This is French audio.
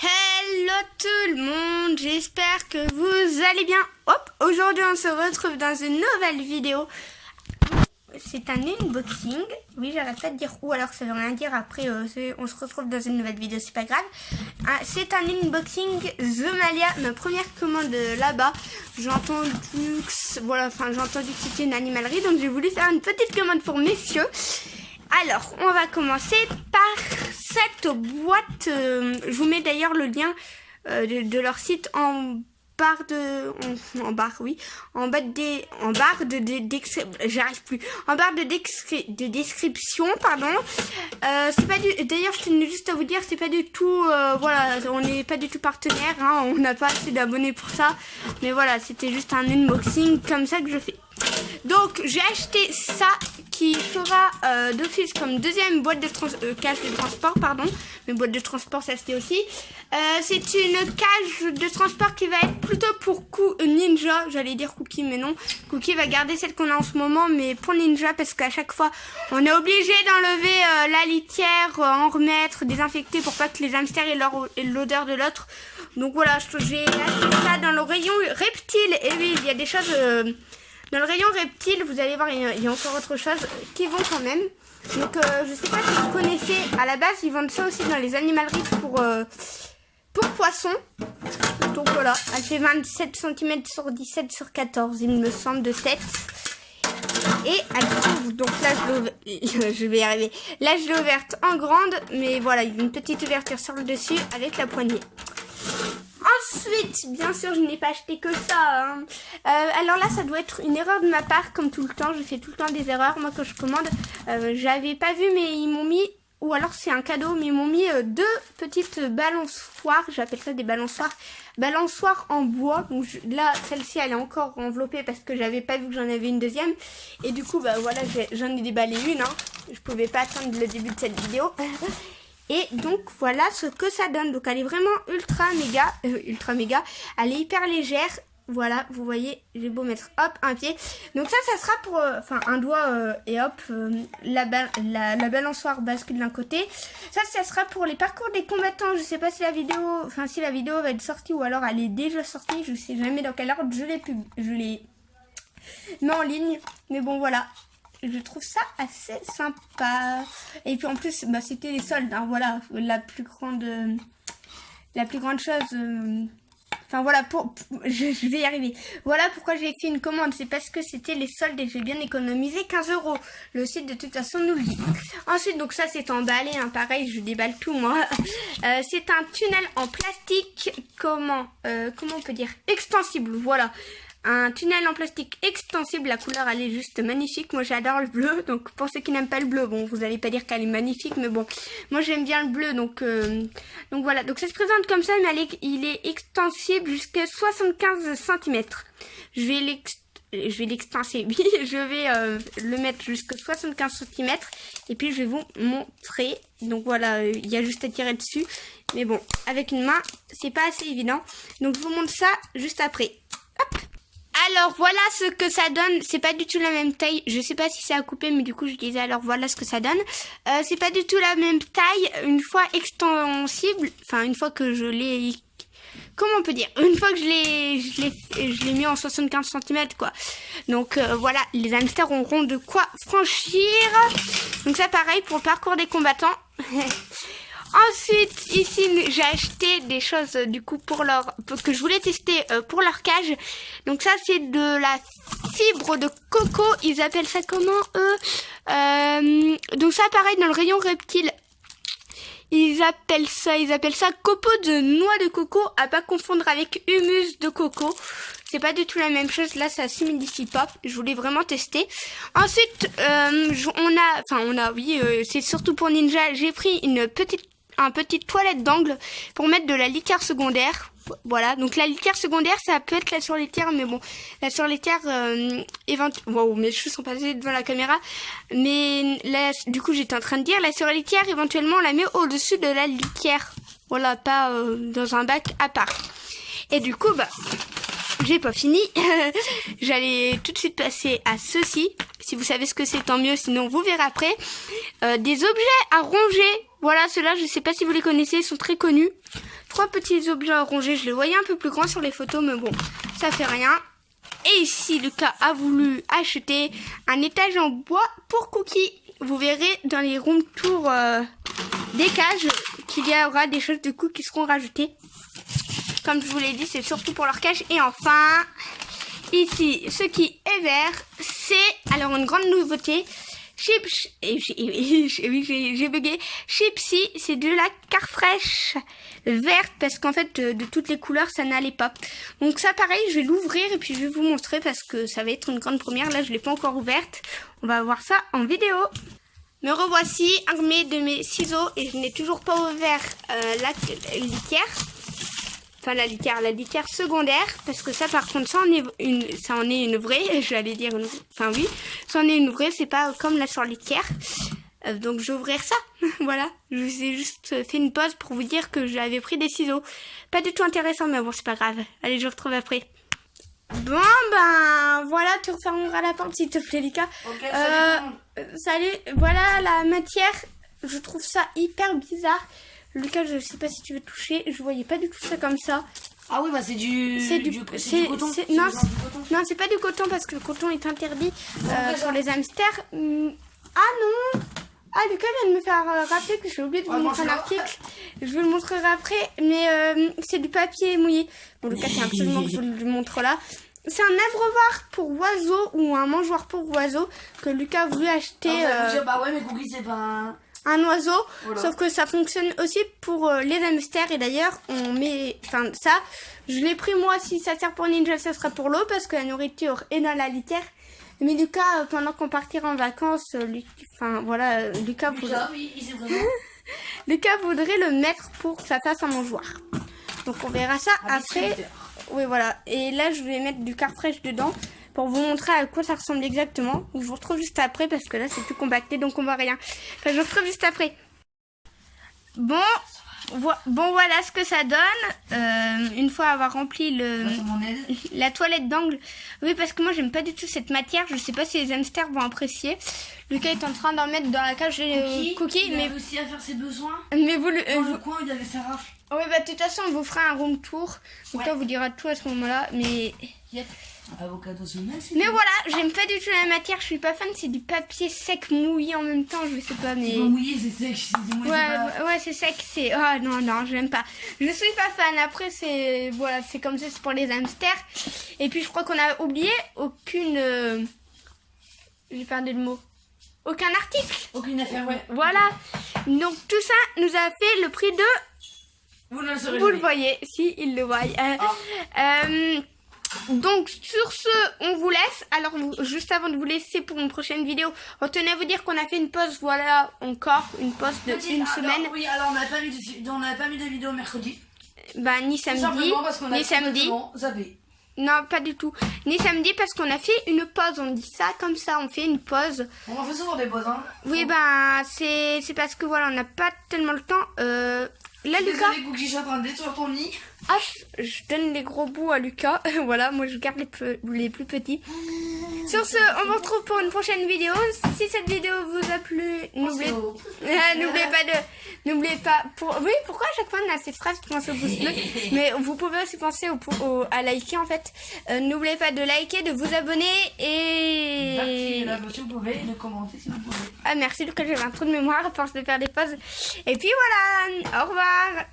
Hello tout le monde, j'espère que vous allez bien. Hop, aujourd'hui on se retrouve dans une nouvelle vidéo. C'est un unboxing. Oui, j'arrête pas de dire ou alors ça veut rien dire. Après, on se retrouve dans une nouvelle vidéo, c'est pas grave. C'est un unboxing Zomalia, ma première commande là-bas. J'ai entendu que c'était une animalerie, donc j'ai voulu faire une petite commande pour messieurs. Alors, on va commencer par cette boîte. Je vous mets d'ailleurs le lien de leur site en barre de description, pardon. C'est pas du, d'ailleurs, je tenais juste à vous dire, c'est pas du tout, voilà, on n'est pas du tout partenaire, hein, on n'a pas assez d'abonnés pour ça, mais voilà, c'était juste un unboxing comme ça que je fais. Donc j'ai acheté ça qui fera d'office comme deuxième boîte de cage de transport, pardon. Mais boîte de transport ça se fait aussi. C'est une cage de transport qui va être plutôt pour Ninja, j'allais dire Cookie mais non. Cookie va garder celle qu'on a en ce moment mais pour Ninja parce qu'à chaque fois on est obligé d'enlever la litière, en remettre, désinfecter pour pas que les hamsters aient l'odeur de l'autre. Donc voilà, j'ai acheté ça dans le rayon reptile. Et oui, il y a des choses... dans le rayon reptile, vous allez voir, il y a encore autre chose qui vont quand même. Donc, je sais pas si vous connaissez, à la base, ils vendent ça aussi dans les animaleries pour poissons. Donc voilà, elle fait 27 cm sur 17 sur 14, il me semble, de tête. Et elle s'ouvre, donc là, je vais y arriver. Là, je l'ai ouverte en grande, mais voilà, il y a une petite ouverture sur le dessus avec la poignée. Ensuite, bien sûr, je n'ai pas acheté que ça. Hein. Alors là, ça doit être une erreur de ma part, comme tout le temps. Je fais tout le temps des erreurs. Moi, quand je commande, j'avais pas vu, mais ils m'ont mis, ou alors c'est un cadeau, mais ils m'ont mis deux petites balançoires. J'appelle ça des balançoires. Balançoires en bois. Donc là, celle-ci, elle est encore enveloppée parce que j'avais pas vu que j'en avais une deuxième. Et du coup, bah voilà, j'en ai déballé une. Hein. Je pouvais pas attendre le début de cette vidéo. Et donc voilà ce que ça donne. Donc elle est vraiment ultra méga. Elle est hyper légère. Voilà, vous voyez, j'ai beau mettre hop un pied. Donc ça sera pour un doigt et hop la balançoire bascule d'un côté. Ça sera pour les parcours des combattants. Je sais pas si la vidéo va être sortie ou alors elle est déjà sortie. Je sais jamais dans quel ordre je l'ai mis en ligne. Mais bon voilà. Je trouve ça assez sympa. Et puis en plus, bah, c'était les soldes. Hein, voilà, la plus grande chose. Enfin voilà, je vais y arriver. Voilà pourquoi j'ai fait une commande. C'est parce que c'était les soldes et j'ai bien économisé 15 €. Le site de toute façon nous le dit. Ensuite, donc ça c'est emballé. Hein, pareil, je déballe tout moi. C'est un tunnel en plastique. Comment on peut dire extensible. Voilà. Un tunnel en plastique extensible, la couleur elle est juste magnifique, moi j'adore le bleu, donc pour ceux qui n'aiment pas le bleu, bon vous allez pas dire qu'elle est magnifique, mais bon, moi j'aime bien le bleu, donc voilà, donc ça se présente comme ça, mais il est extensible jusqu'à 75 cm. Je vais l'extenser, oui, je vais le mettre jusqu'à 75 cm, et puis je vais vous montrer, donc voilà, il y a juste à tirer dessus, mais bon, avec une main, c'est pas assez évident, donc je vous montre ça juste après. Hop. Alors voilà ce que ça donne, c'est pas du tout la même taille, je sais pas si c'est à couper mais du coup je disais alors voilà ce que ça donne. C'est pas du tout la même taille, une fois extensible, enfin une fois que je l'ai, comment on peut dire, une fois que je l'ai mis en 75 cm quoi. Donc voilà, les hamsters auront de quoi franchir. Donc ça pareil pour le parcours des combattants. Ensuite, ici, j'ai acheté des choses, du coup, que je voulais tester pour leur cage. Donc ça, c'est de la fibre de coco. Ils appellent ça comment, eux donc ça, pareil, dans le rayon reptile. Ils appellent ça copeaux de noix de coco, à pas confondre avec humus de coco. C'est pas du tout la même chose. Là, ça s'humidifie pas. Je voulais vraiment tester. Ensuite, c'est surtout pour Ninja. J'ai pris une petite toilette d'angle pour mettre de la litière secondaire. Voilà, donc la litière secondaire, ça peut être la surlitière, mais bon, la surlitière, wow, mes cheveux sont passés devant la caméra, mais là, du coup, j'étais en train de dire, la surlitière, éventuellement, on la met au-dessus de la litière. Voilà, pas dans un bac à part. Et du coup, bah, j'ai pas fini. J'allais tout de suite passer à ceci. Si vous savez ce que c'est, tant mieux, sinon vous verrez après. Des objets à ronger. Voilà, ceux-là, je sais pas si vous les connaissez, ils sont très connus. 3 petits objets rongés. Je les voyais un peu plus grands sur les photos, mais bon, ça fait rien. Et ici, Lucas a voulu acheter un étage en bois pour Cookie. Vous verrez dans les room tours des cages qu'il y aura des choses de coup qui seront rajoutées. Comme je vous l'ai dit, c'est surtout pour leur cage. Et enfin, ici, ce qui est vert, c'est alors une grande nouveauté. J'ai bugué. Chipsy, c'est de la carte fraîche verte parce qu'en fait de toutes les couleurs ça n'allait pas. Donc ça pareil, je vais l'ouvrir et puis je vais vous montrer parce que ça va être une grande première. Là je l'ai pas encore ouverte. On va voir ça en vidéo. Me revoici armée de mes ciseaux et je n'ai toujours pas ouvert la litière. Enfin la litière secondaire, parce que ça par contre ça en est une vraie, j'allais dire une, enfin oui, ça en est une vraie, c'est pas comme la sur litière. Donc je vais ouvrir ça, voilà, je vous ai juste fait une pause pour vous dire que j'avais pris des ciseaux. Pas du tout intéressant mais bon c'est pas grave, allez je vous retrouve après. Bon ben voilà, tu refermeras la porte s'il te plaît Lucas. Okay, salut, voilà la matière, je trouve ça hyper bizarre. Lucas, je sais pas si tu veux toucher, je voyais pas du tout ça comme ça. Ah oui, bah c'est du coton. Non, c'est pas du coton parce que le coton est interdit pour les hamsters. Ah non. Ah, Lucas vient de me faire rappeler que j'ai oublié de vous montrer un article. Je vous le montrerai après, mais c'est du papier mouillé. Bon, Lucas, c'est absolument que je vous le montre là. C'est un abreuvoir pour oiseaux ou un mangeoire pour oiseaux que Lucas a voulu acheter. Bah ouais, mais Cookie, c'est pas un oiseau, voilà. Sauf que ça fonctionne aussi pour les hamsters. Et d'ailleurs, on met, enfin ça, je l'ai pris moi. Si ça sert pour Ninja, ça sera pour l'eau parce que la nourriture est dans la litière. Mais Lucas, pendant qu'on partira en vacances, Lucas voudrait le mettre pour que ça fasse un mangeoire. Donc on verra ça après. Oui voilà. Et là, je vais mettre du carte fraîche dedans pour vous montrer à quoi ça ressemble exactement. Je vous retrouve juste après parce que là c'est plus compacté donc on voit rien. Enfin, je vous retrouve juste après. Bon voilà ce que ça donne une fois avoir rempli la toilette d'angle. Oui parce que moi j'aime pas du tout cette matière. Je sais pas si les hamsters vont apprécier. Lucas est en train d'en mettre dans la cage Cookie, mais aussi à faire ses besoins. Mais vous le coin il avait fait rafle. Oui bah de toute façon on vous fera un room tour. Lucas vous dira tout à ce moment-là. Mais yep. Avocado mais voilà, j'aime pas du tout la matière, je suis pas fan, c'est du papier sec mouillé en même temps, je sais pas mais... C'est pas mouillé, c'est sec, c'est mouillé, ouais c'est sec, c'est... Oh non, j'aime pas. Je suis pas fan, après c'est... Voilà, c'est comme ça, c'est pour les hamsters. Et puis je crois qu'on a oublié aucune... J'ai perdu le mot. Aucun article. Aucune affaire, ouais. Voilà. Donc tout ça nous a fait le prix de... Vous ne le saurez Vous le voyez, si, il le voit. Donc sur ce, on vous laisse. Alors juste avant de vous laisser pour une prochaine vidéo, on tenait à vous dire qu'on a fait une pause, voilà, encore une pause de une semaine. Oui, alors on n'a pas mis de vidéo mercredi. Bah ni samedi, ni samedi. Zappé. Non, pas du tout. Ni samedi parce qu'on a fait une pause. On dit ça comme ça, on fait une pause. On en fait souvent des pauses, hein. Oui, bah c'est parce que voilà, on n'a pas tellement le temps. Là, Lucas. Désolé, Cookie, je suis en train de détruire ton nid. Hop, je donne les gros bouts à Lucas. Voilà, moi je garde les plus petits. Sur ce, on vous retrouve pour une prochaine vidéo. Si cette vidéo vous a plu, n'oubliez pas. Oui, pourquoi à chaque fois on a cette phrase pour penser au pouce bleu. Mais vous pouvez aussi penser à liker en fait. N'oubliez pas de liker, de vous abonner et... D'activer la cloche si vous pouvez, et de commenter si vous pouvez. Ah merci Lucas, j'avais un trou de mémoire à force de faire des pauses. Et puis voilà, au revoir.